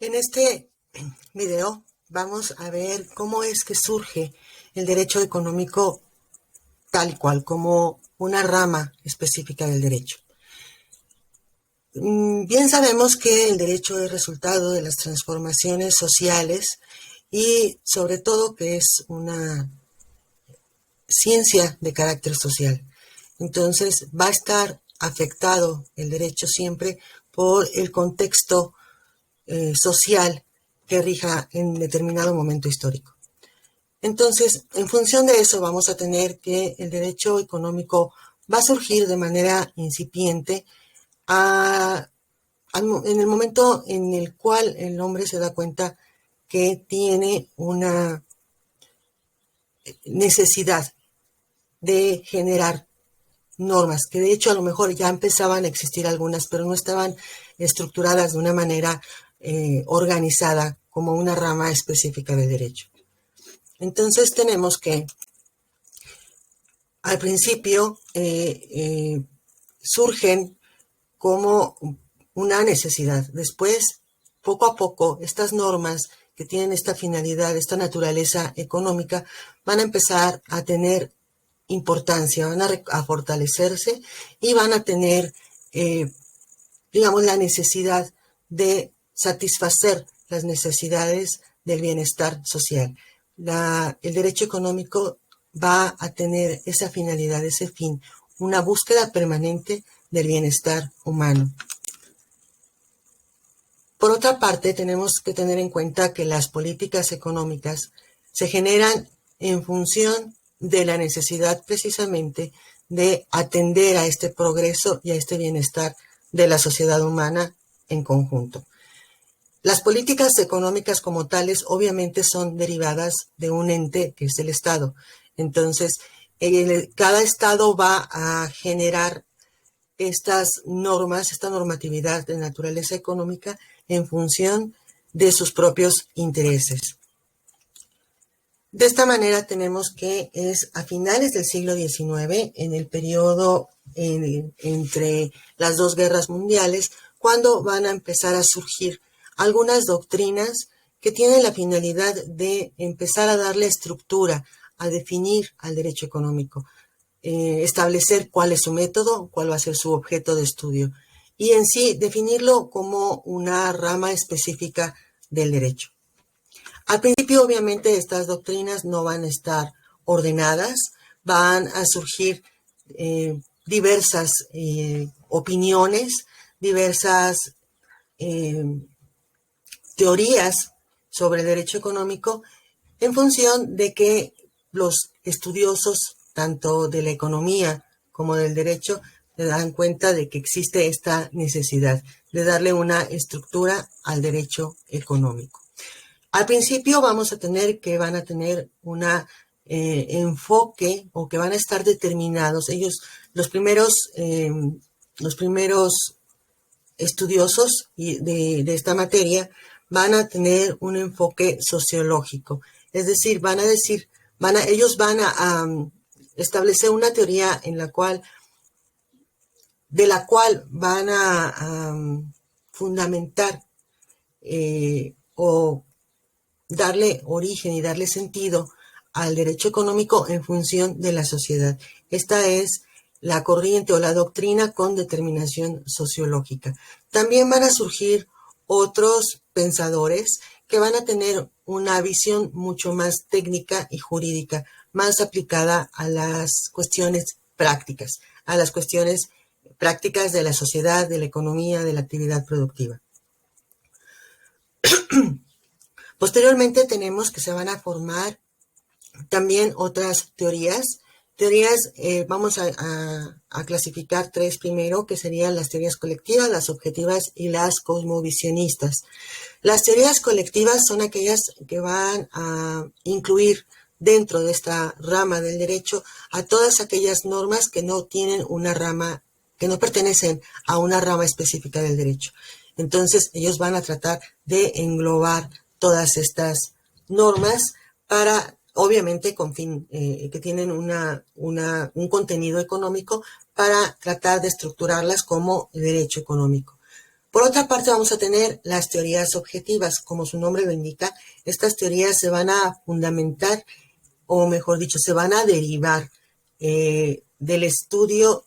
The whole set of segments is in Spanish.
En este video vamos a ver cómo es que surge el derecho económico tal cual, como una rama específica del derecho. Bien sabemos que el derecho es resultado de las transformaciones sociales y sobre todo que es una ciencia de carácter social. Entonces va a estar afectado el derecho siempre por el contexto social que rija en determinado momento histórico. Entonces, en función de eso, vamos a tener que el derecho económico va a surgir de manera incipiente en el momento en el cual el hombre se da cuenta que tiene una necesidad de generar normas, que de hecho a lo mejor ya empezaban a existir algunas, pero no estaban estructuradas de una manera organizada como una rama específica de derecho. Entonces tenemos que al principio surgen como una necesidad. Después, poco a poco, estas normas que tienen esta finalidad, esta naturaleza económica, van a empezar a tener importancia, van a fortalecerse y van a tener, digamos, la necesidad de satisfacer las necesidades del bienestar social. El derecho económico va a tener esa finalidad, ese fin, una búsqueda permanente del bienestar humano. Por otra parte, tenemos que tener en cuenta que las políticas económicas se generan en función de la necesidad precisamente de atender a este progreso y a este bienestar de la sociedad humana en conjunto. Las políticas económicas como tales obviamente son derivadas de un ente que es el Estado. Entonces, cada Estado va a generar estas normas, esta normatividad de naturaleza económica en función de sus propios intereses. De esta manera tenemos que es a finales del siglo XIX, en el periodo entre las dos guerras mundiales, cuando van a empezar a surgir algunas doctrinas que tienen la finalidad de empezar a darle estructura, a definir al derecho económico, establecer cuál es su método, cuál va a ser su objeto de estudio y en sí definirlo como una rama específica del derecho. Al principio, obviamente, estas doctrinas no van a estar ordenadas, van a surgir diversas opiniones, diversas teorías sobre el derecho económico en función de que los estudiosos, tanto de la economía como del derecho, se dan cuenta de que existe esta necesidad de darle una estructura al derecho económico. Al principio vamos a tener que van a tener una enfoque o que van a estar determinados. Ellos, los primeros estudiosos de esta materia van a tener un enfoque sociológico. Es decir, ellos van a establecer una teoría de la cual van a fundamentar o darle origen y darle sentido al derecho económico en función de la sociedad. Esta es la corriente o la doctrina con determinación sociológica. También van a surgir otros pensadores que van a tener una visión mucho más técnica y jurídica, más aplicada a las cuestiones prácticas, a las cuestiones prácticas de la sociedad, de la economía, de la actividad productiva. Posteriormente tenemos que se van a formar también otras teorías. Vamos a clasificar tres primero, que serían las teorías colectivas, las objetivas y las cosmovisionistas. Las teorías colectivas son aquellas que van a incluir dentro de esta rama del derecho a todas aquellas normas que no tienen una rama, que no pertenecen a una rama específica del derecho. Entonces, ellos van a tratar de englobar todas estas normas para, obviamente, que tienen un contenido económico para tratar de estructurarlas como derecho económico. Por otra parte, vamos a tener las teorías objetivas. Como su nombre lo indica, estas teorías se van a fundamentar, o mejor dicho, se van a derivar del estudio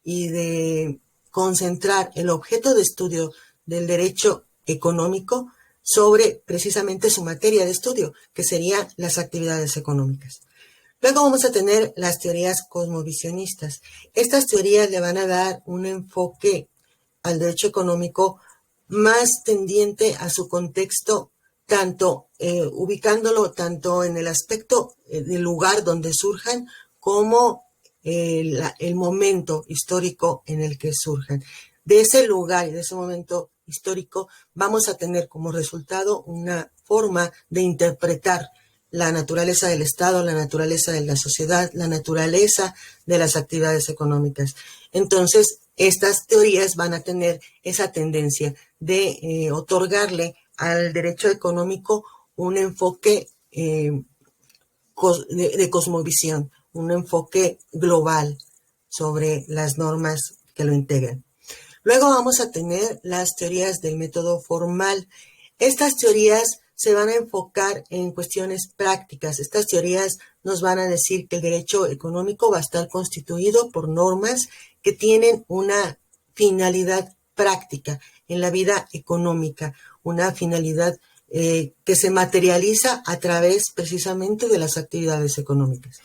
y de concentrar el objeto de estudio del derecho económico sobre precisamente su materia de estudio, que serían las actividades económicas. Luego vamos a tener las teorías cosmovisionistas. Estas teorías le van a dar un enfoque al derecho económico más tendiente a su contexto, tanto ubicándolo tanto en el aspecto del lugar donde surjan como el momento histórico en el que surjan. De ese lugar y de ese momento histórico vamos a tener como resultado una forma de interpretar la naturaleza del Estado, la naturaleza de la sociedad, la naturaleza de las actividades económicas. Entonces, estas teorías van a tener esa tendencia de otorgarle al derecho económico un enfoque de cosmovisión, un enfoque global sobre las normas que lo integran. Luego vamos a tener las teorías del método formal. Estas teorías se van a enfocar en cuestiones prácticas. Estas teorías nos van a decir que el derecho económico va a estar constituido por normas que tienen una finalidad práctica en la vida económica, una finalidad que se materializa a través precisamente de las actividades económicas.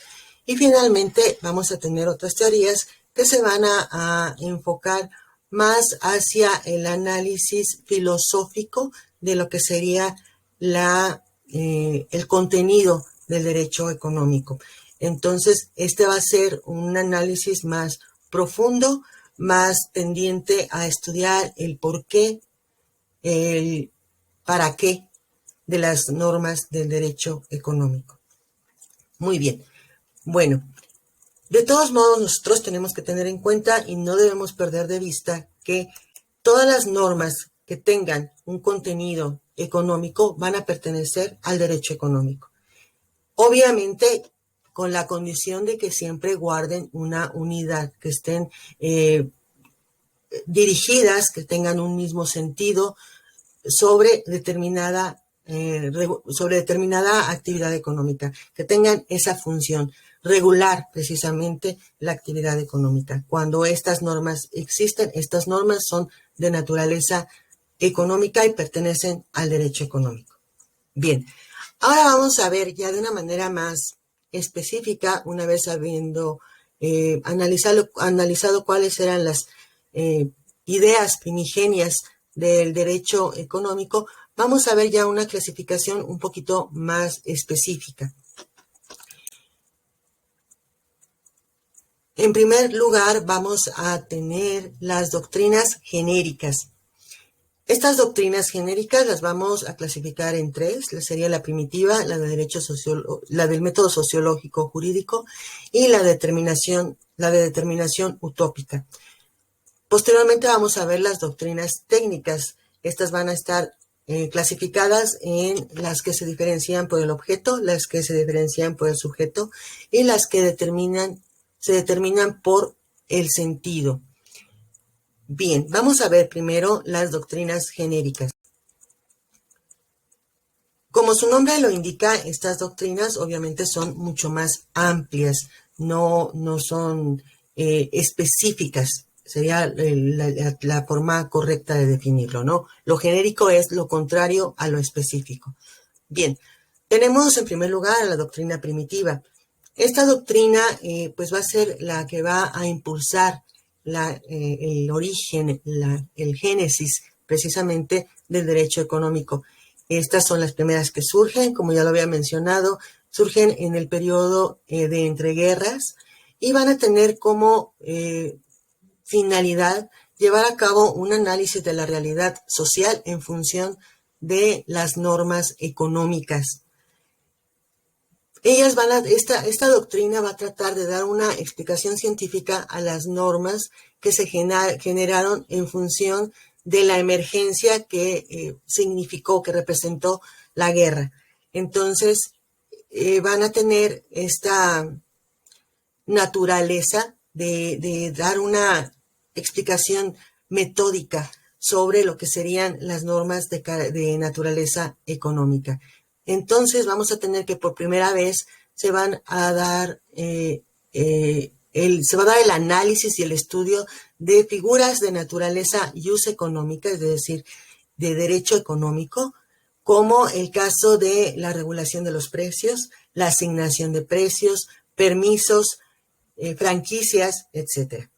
Y finalmente vamos a tener otras teorías que se van a enfocar más hacia el análisis filosófico de lo que sería el contenido del derecho económico. Entonces, este va a ser un análisis más profundo, más tendiente a estudiar el por qué, el para qué de las normas del derecho económico. Muy bien. Bueno, de todos modos, nosotros tenemos que tener en cuenta y no debemos perder de vista que todas las normas que tengan un contenido económico van a pertenecer al derecho económico. Obviamente, con la condición de que siempre guarden una unidad, que estén dirigidas, que tengan un mismo sentido sobre determinada actividad económica, que tengan esa función, regular precisamente la actividad económica. Cuando estas normas existen, estas normas son de naturaleza económica y pertenecen al derecho económico. Bien, ahora vamos a ver ya de una manera más específica, una vez habiendo analizado cuáles eran las ideas primigenias del derecho económico, vamos a ver ya una clasificación un poquito más específica. En primer lugar, vamos a tener las doctrinas genéricas. Estas doctrinas genéricas las vamos a clasificar en tres. Sería la primitiva, la del método sociológico jurídico y la de determinación utópica. Posteriormente vamos a ver las doctrinas técnicas. Estas van a estar clasificadas en las que se diferencian por el objeto, las que se diferencian por el sujeto y las que se determinan por el sentido. Bien, vamos a ver primero las doctrinas genéricas. Como su nombre lo indica, estas doctrinas obviamente son mucho más amplias, no son específicas. Sería la forma correcta de definirlo, ¿no? Lo genérico es lo contrario a lo específico. Bien, tenemos en primer lugar a la doctrina primitiva. Esta doctrina pues va a ser la que va a impulsar el origen, el génesis precisamente del derecho económico. Estas son las primeras que surgen, como ya lo había mencionado, surgen en el periodo de entreguerras y van a tener como finalidad llevar a cabo un análisis de la realidad social en función de las normas económicas. Esta doctrina va a tratar de dar una explicación científica a las normas que se generaron en función de la emergencia que significó, que representó la guerra. Entonces, van a tener esta naturaleza de dar una explicación metódica sobre lo que serían las normas de naturaleza económica. Entonces vamos a tener que por primera vez se va a dar el análisis y el estudio de figuras de naturaleza jus económica, es decir, de derecho económico, como el caso de la regulación de los precios, la asignación de precios, permisos, franquicias, etc.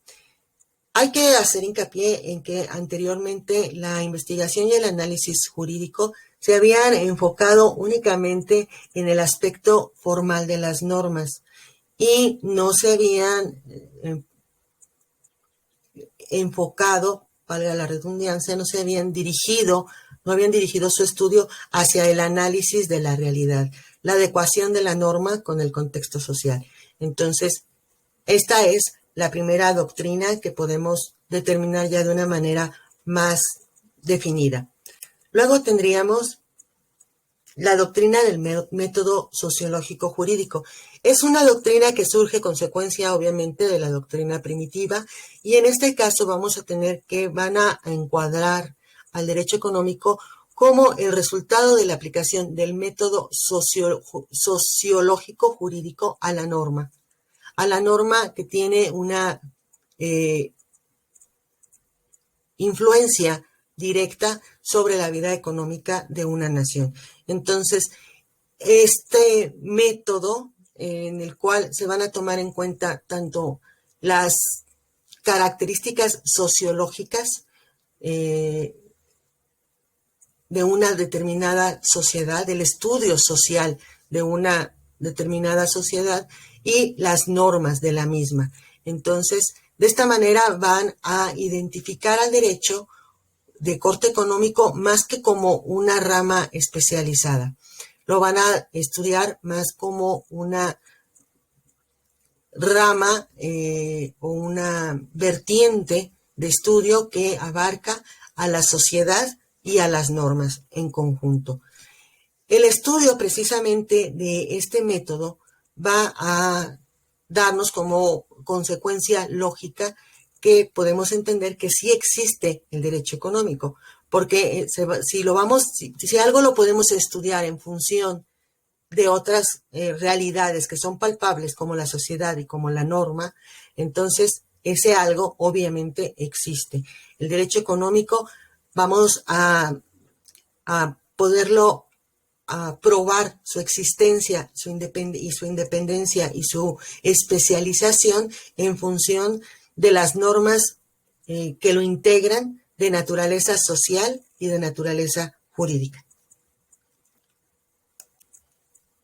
Hay que hacer hincapié en que anteriormente la investigación y el análisis jurídico se habían enfocado únicamente en el aspecto formal de las normas y no se habían enfocado, valga la redundancia, no habían dirigido su estudio hacia el análisis de la realidad, la adecuación de la norma con el contexto social. Entonces, esta es la primera doctrina que podemos determinar ya de una manera más definida. Luego tendríamos la doctrina del método sociológico jurídico. Es una doctrina que surge consecuencia, obviamente, de la doctrina primitiva, y en este caso vamos a tener que van a encuadrar al derecho económico como el resultado de la aplicación del método sociológico jurídico a la norma que tiene una influencia directa sobre la vida económica de una nación. Entonces, este método en el cual se van a tomar en cuenta tanto las características sociológicas de una determinada sociedad, el estudio social de una determinada sociedad y las normas de la misma. Entonces, de esta manera van a identificar al derecho de corte económico más que como una rama especializada. Lo van a estudiar más como una rama o una vertiente de estudio que abarca a la sociedad y a las normas en conjunto. El estudio precisamente de este método va a darnos como consecuencia lógica que podemos entender que sí existe el derecho económico, porque si algo lo podemos estudiar en función de otras realidades que son palpables como la sociedad y como la norma, entonces ese algo obviamente existe. El derecho económico vamos a poderlo a probar su existencia su independencia y su especialización en función de las normas que lo integran de naturaleza social y de naturaleza jurídica.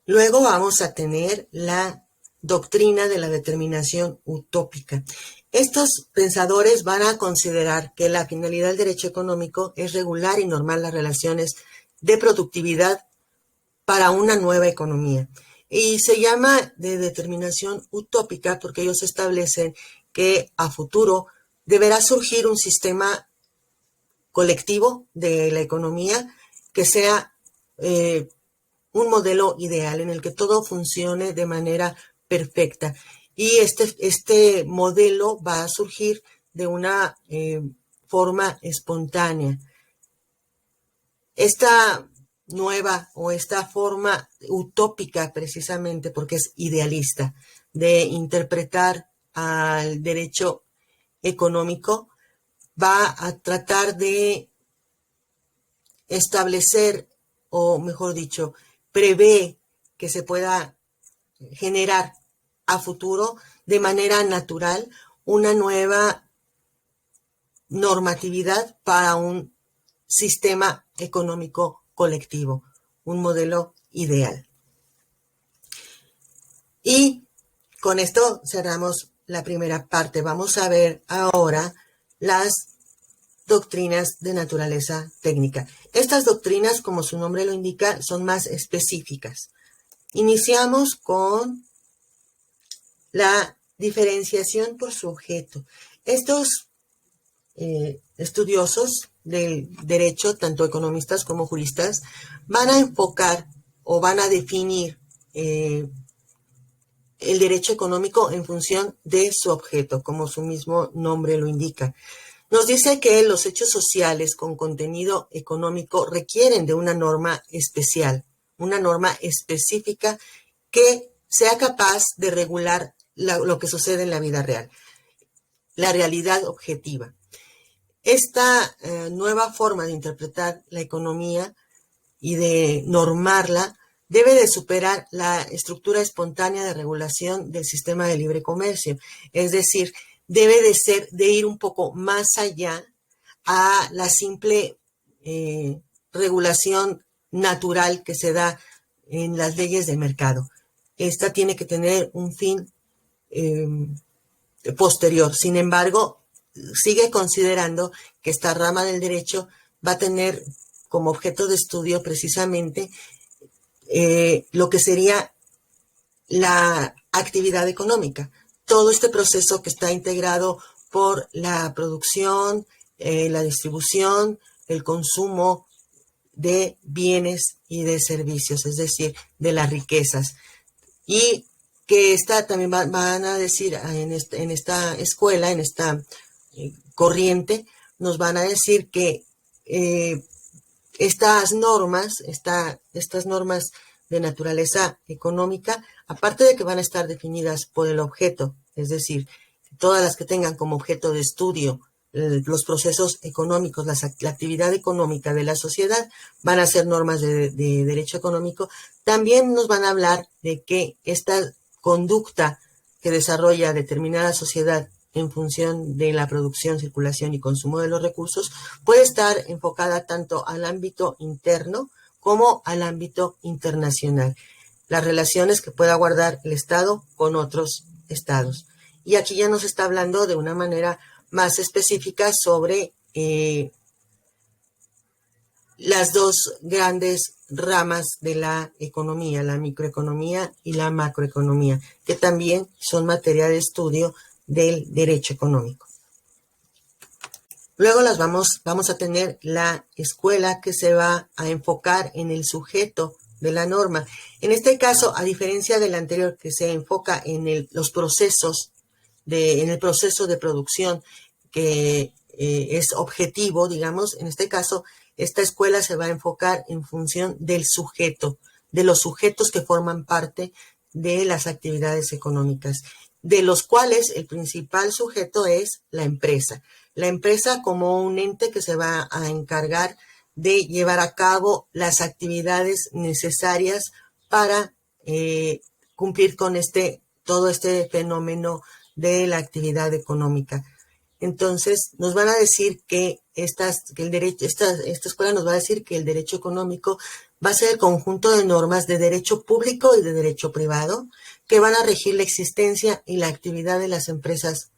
Luego vamos a tener la doctrina de la determinación utópica. Estos pensadores van a considerar que la finalidad del derecho económico es regular y normar las relaciones de productividad para una nueva economía. Y se llama de determinación utópica porque ellos establecen que a futuro deberá surgir un sistema colectivo de la economía que sea un modelo ideal en el que todo funcione de manera perfecta. Y este modelo va a surgir de una forma espontánea. Esta nueva o esta forma utópica precisamente porque es idealista de interpretar al derecho económico va a tratar de establecer o mejor dicho prevé que se pueda generar a futuro de manera natural una nueva normatividad para un sistema económico colectivo, un modelo ideal. Y con esto cerramos la primera parte. Vamos a ver ahora las doctrinas de naturaleza técnica. Estas doctrinas, como su nombre lo indica, son más específicas. Iniciamos con la diferenciación por sujeto. Estos estudiosos del derecho, tanto economistas como juristas, van a enfocar o van a definir el derecho económico en función de su objeto, como su mismo nombre lo indica. Nos dice que los hechos sociales con contenido económico requieren de una norma especial, una norma específica que sea capaz de regular lo que sucede en la vida real, la realidad objetiva. Esta nueva forma de interpretar la economía y de normarla debe de superar la estructura espontánea de regulación del sistema de libre comercio. Es decir, debe de ir un poco más allá a la simple regulación natural que se da en las leyes de mercado. Esta tiene que tener un fin posterior. Sin embargo, sigue considerando que esta rama del derecho va a tener como objeto de estudio precisamente lo que sería la actividad económica. Todo este proceso que está integrado por la producción, la distribución, el consumo de bienes y de servicios, es decir, de las riquezas. Y que también van a decir en esta escuela, en esta corriente, nos van a decir que estas normas de naturaleza económica, aparte de que van a estar definidas por el objeto, es decir, todas las que tengan como objeto de estudio los procesos económicos, la actividad económica de la sociedad, van a ser normas de derecho económico. También nos van a hablar de que esta conducta que desarrolla determinada sociedad en función de la producción, circulación y consumo de los recursos puede estar enfocada tanto al ámbito interno como al ámbito internacional. Las relaciones que pueda guardar el Estado con otros estados. Y aquí ya nos está hablando de una manera más específica sobre las dos grandes ramas de la economía, la microeconomía y la macroeconomía, que también son materia de estudio del derecho económico. Luego vamos a tener la escuela que se va a enfocar en el sujeto de la norma. En este caso, a diferencia del anterior que se enfoca en los procesos, en el proceso de producción que es objetivo, digamos, en este caso, esta escuela se va a enfocar en función del sujeto, de los sujetos que forman parte de las actividades económicas, de los cuales el principal sujeto es la empresa. La empresa como un ente que se va a encargar de llevar a cabo las actividades necesarias para cumplir con todo este fenómeno de la actividad económica. Entonces, nos van a decir que esta escuela nos va a decir que el derecho económico va a ser el conjunto de normas de derecho público y de derecho privado que van a regir la existencia y la actividad de las empresas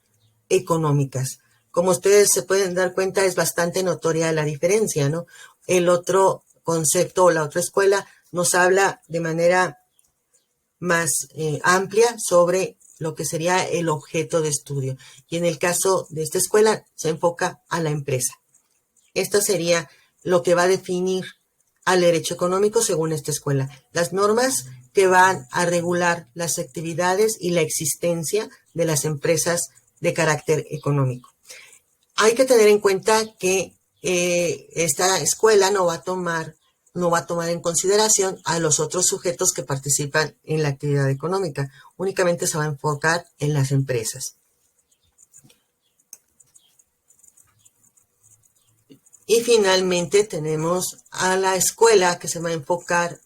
económicas. Como ustedes se pueden dar cuenta, es bastante notoria la diferencia, ¿no? El otro concepto o la otra escuela nos habla de manera más amplia sobre lo que sería el objeto de estudio. Y en el caso de esta escuela se enfoca a la empresa. Esto sería lo que va a definir al derecho económico según esta escuela. Las normas que van a regular las actividades y la existencia de las empresas de carácter económico. Hay que tener en cuenta que esta escuela no va a tomar en consideración a los otros sujetos que participan en la actividad económica. Únicamente se va a enfocar en las empresas. Y finalmente tenemos a la escuela que se va a enfocar,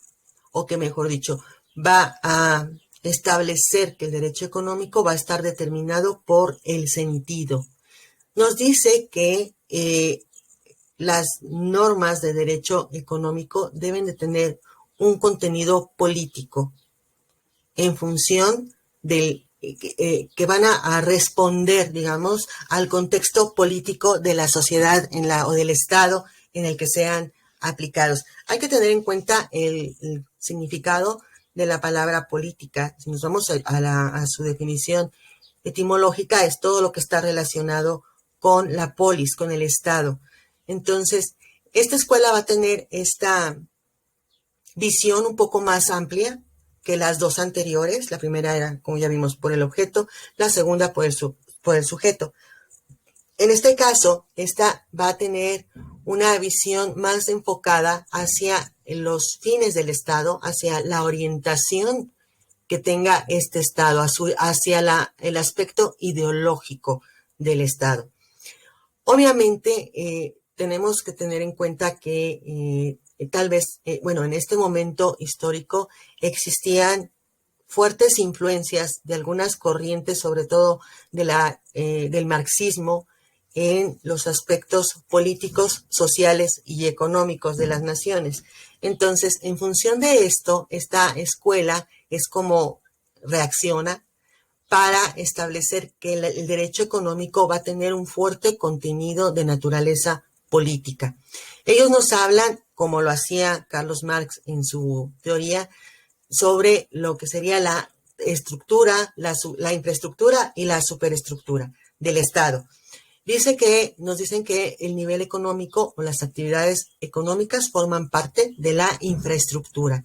o que mejor dicho, va a establecer que el derecho económico va a estar determinado por el sentido. Nos dice que las normas de derecho económico deben de tener un contenido político en función del que van a responder, digamos, al contexto político de la sociedad o del Estado en el que sean aplicados. Hay que tener en cuenta el significado de la palabra política. Si nos vamos a su definición etimológica, es todo lo que está relacionado con la polis, con el Estado. Entonces, esta escuela va a tener esta visión un poco más amplia que las dos anteriores. La primera era, como ya vimos, por el objeto, la segunda por el sujeto. En este caso, esta va a tener una visión más enfocada hacia los fines del Estado, hacia la orientación que tenga este Estado, hacia el aspecto ideológico del Estado. Obviamente, tenemos que tener en cuenta que tal vez, bueno, en este momento histórico existían fuertes influencias de algunas corrientes, sobre todo del marxismo, en los aspectos políticos, sociales y económicos de las naciones. Entonces, en función de esto, esta escuela es como reacciona para establecer que el derecho económico va a tener un fuerte contenido de naturaleza política. Ellos nos hablan, como lo hacía Carlos Marx en su teoría, sobre lo que sería la estructura, la infraestructura y la superestructura del Estado. Nos dicen que el nivel económico o las actividades económicas forman parte de la infraestructura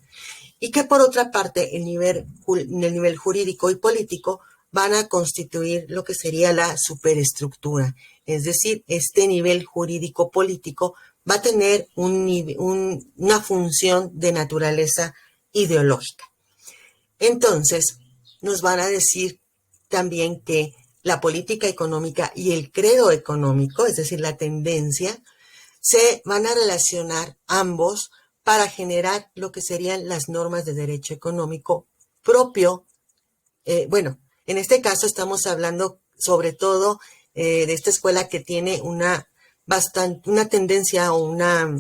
y que por otra parte el nivel jurídico y político van a constituir lo que sería la superestructura. Es decir, este nivel jurídico político va a tener una función de naturaleza ideológica. Entonces, nos van a decir también que la política económica y el credo económico, es decir, la tendencia, se van a relacionar ambos para generar lo que serían las normas de derecho económico propio. Bueno, en este caso estamos hablando sobre todo de esta escuela que tiene una tendencia o una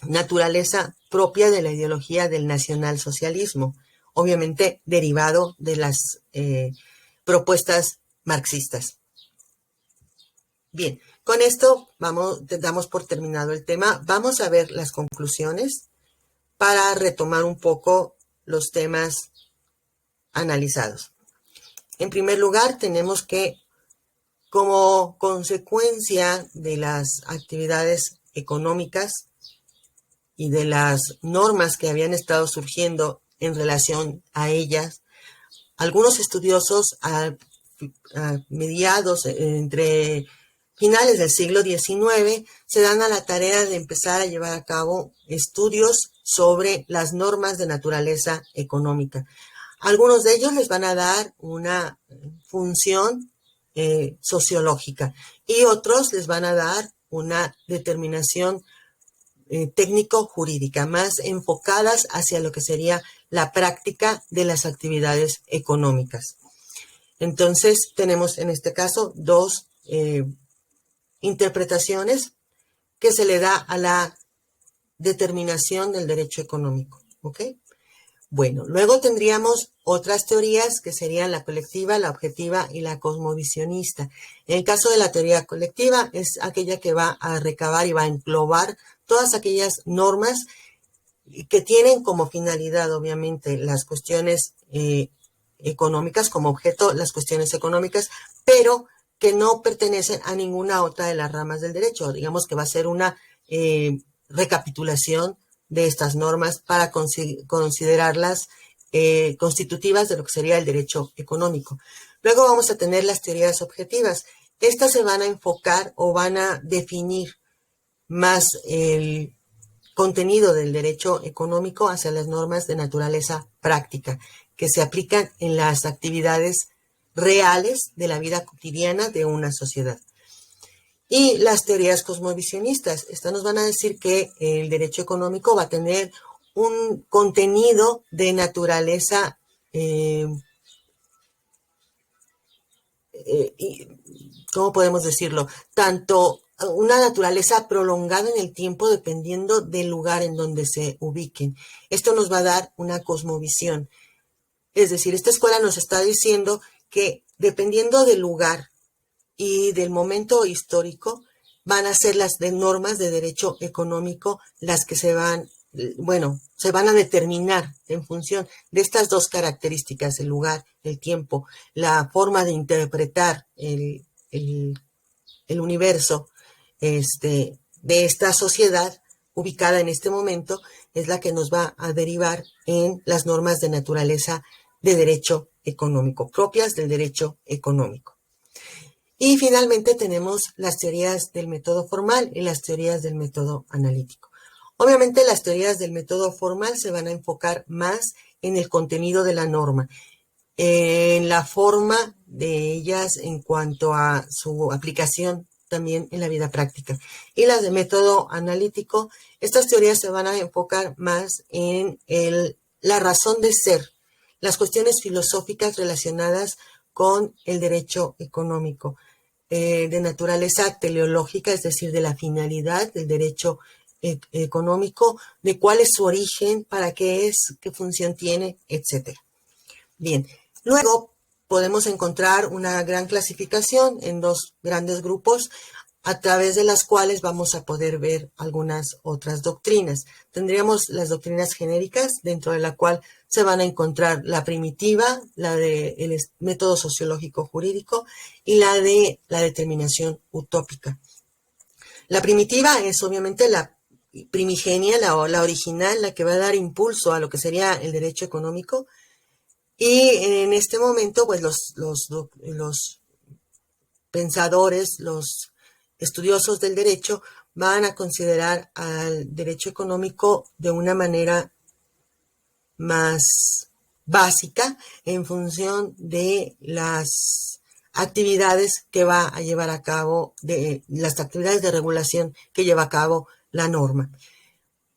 naturaleza propia de la ideología del nacionalsocialismo, obviamente derivado de las propuestas marxistas. Bien, con esto damos por terminado el tema. Vamos a ver las conclusiones para retomar un poco los temas analizados. En primer lugar, tenemos que, como consecuencia de las actividades económicas y de las normas que habían estado surgiendo en relación a ellas, algunos estudiosos a mediados, entre finales del siglo XIX, se dan a la tarea de empezar a llevar a cabo estudios sobre las normas de naturaleza económica. Algunos de ellos les van a dar una función sociológica y otros les van a dar una determinación técnico-jurídica, más enfocadas hacia lo que sería la práctica de las actividades económicas. Entonces, tenemos en este caso dos interpretaciones que se le da a la determinación del derecho económico. ¿Ok? Bueno, luego tendríamos otras teorías que serían la colectiva, la objetiva y la cosmovisionista. En el caso de la teoría colectiva es aquella que va a recabar y va a englobar todas aquellas normas que tienen como finalidad, obviamente, las cuestiones económicas, como objeto las cuestiones económicas, pero que no pertenecen a ninguna otra de las ramas del derecho. Digamos que va a ser una recapitulación de estas normas para considerarlas constitutivas de lo que sería el derecho económico. Luego vamos a tener las teorías objetivas. Estas se van a enfocar o van a definir más el contenido del derecho económico hacia las normas de naturaleza práctica que se aplican en las actividades reales de la vida cotidiana de una sociedad. Y las teorías cosmovisionistas, estas nos van a decir que el derecho económico va a tener un contenido de naturaleza ¿cómo podemos decirlo? Tanto una naturaleza prolongada en el tiempo dependiendo del lugar en donde se ubiquen. Esto nos va a dar una cosmovisión. Es decir, esta escuela nos está diciendo que dependiendo del lugar y del momento histórico, van a ser las normas de derecho económico las que se van a determinar en función de estas dos características, el lugar, el tiempo, la forma de interpretar el universo de esta sociedad ubicada en este momento, es la que nos va a derivar en las normas de naturaleza de derecho económico, propias del derecho económico. Y finalmente tenemos las teorías del método formal y las teorías del método analítico. Obviamente las teorías del método formal se van a enfocar más en el contenido de la norma, en la forma de ellas en cuanto a su aplicación también en la vida práctica. Y las de método analítico, estas teorías se van a enfocar más en la razón de ser, las cuestiones filosóficas relacionadas con el derecho económico, de naturaleza teleológica, es decir, de la finalidad del derecho económico, de cuál es su origen, para qué es, qué función tiene, etc. Bien, luego podemos encontrar una gran clasificación en dos grandes grupos a través de las cuales vamos a poder ver algunas otras doctrinas. Tendríamos las doctrinas genéricas, dentro de la cual se van a encontrar la primitiva, la del método sociológico jurídico y la de la determinación utópica. La primitiva es obviamente la primigenia, la original, la que va a dar impulso a lo que sería el derecho económico. Y en este momento, pues los pensadores, los estudiosos del derecho van a considerar al derecho económico de una manera más básica en función de las actividades que va a llevar a cabo, de las actividades de regulación que lleva a cabo la norma.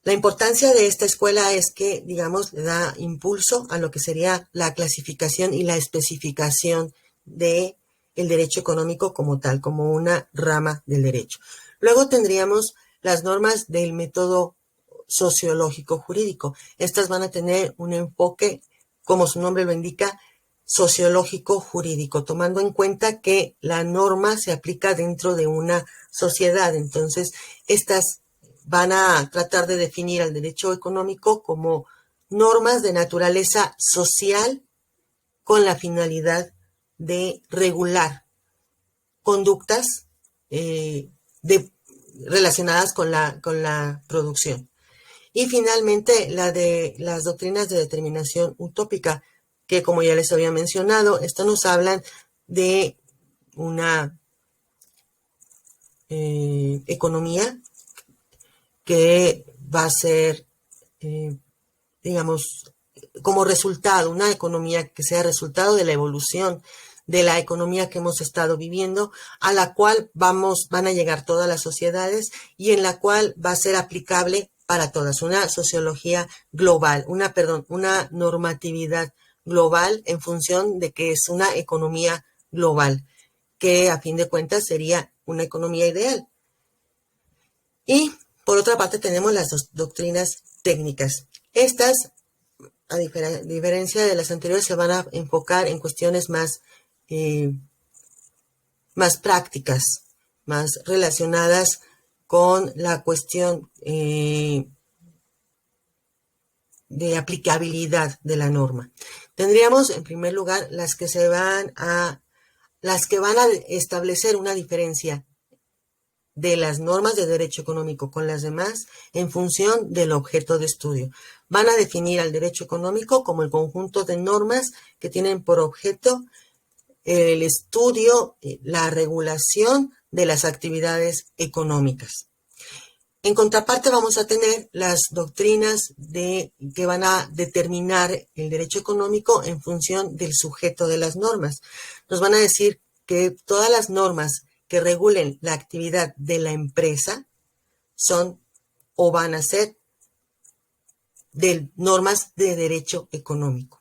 La importancia de esta escuela es que, digamos, le da impulso a lo que sería la clasificación y la especificación de el derecho económico como tal, como una rama del derecho. Luego tendríamos las normas del método sociológico jurídico. Estas van a tener un enfoque, como su nombre lo indica, sociológico jurídico, tomando en cuenta que la norma se aplica dentro de una sociedad. Entonces, estas van a tratar de definir al derecho económico como normas de naturaleza social con la finalidad de regular conductas relacionadas con la producción. Y finalmente, la de las doctrinas de determinación utópica, que como ya les había mencionado, esto nos hablan de una economía que va a ser, digamos, como resultado, una economía que sea resultado de la evolución de la economía que hemos estado viviendo, a la cual van a llegar todas las sociedades y en la cual va a ser aplicable para todas, una sociología global, una normatividad global en función de que es una economía global, que a fin de cuentas sería una economía ideal. Y por otra parte tenemos las doctrinas técnicas. Estas, a diferencia de las anteriores, se van a enfocar en cuestiones más prácticas, más relacionadas con la cuestión de aplicabilidad de la norma. Tendríamos, en primer lugar, las que van a establecer una diferencia de las normas de derecho económico con las demás en función del objeto de estudio. Van a definir al derecho económico como el conjunto de normas que tienen por objeto el estudio, la regulación de las actividades económicas. En contraparte vamos a tener las doctrinas que van a determinar el derecho económico en función del sujeto de las normas. Nos van a decir que todas las normas que regulen la actividad de la empresa son o van a ser de normas de derecho económico.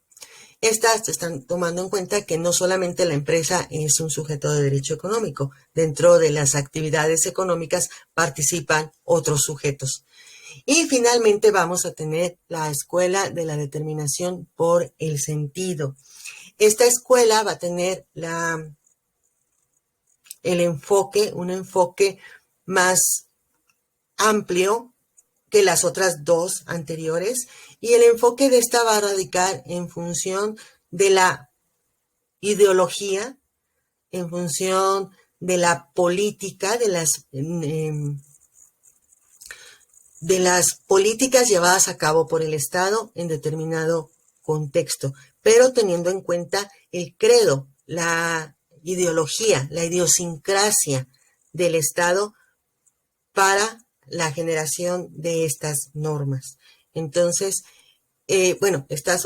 Estas están tomando en cuenta que no solamente la empresa es un sujeto de derecho económico, dentro de las actividades económicas participan otros sujetos. Y finalmente vamos a tener la escuela de la determinación por el sentido. Esta escuela va a tener un enfoque más amplio que las otras dos anteriores, y el enfoque de esta va a radicar en función de la ideología, en función de la política, de las políticas llevadas a cabo por el Estado en determinado contexto, pero teniendo en cuenta el credo, ideología, la idiosincrasia del Estado para la generación de estas normas. Entonces,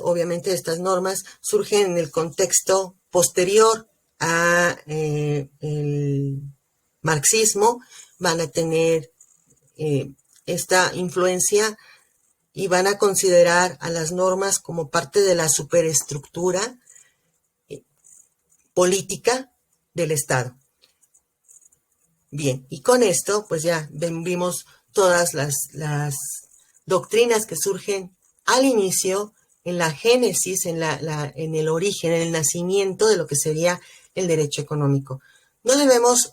obviamente estas normas surgen en el contexto posterior a el marxismo, van a tener esta influencia y van a considerar a las normas como parte de la superestructura política del Estado. Bien, y con esto pues ya vimos todas las doctrinas que surgen al inicio, en la génesis, en el origen, en el nacimiento de lo que sería el derecho económico. No debemos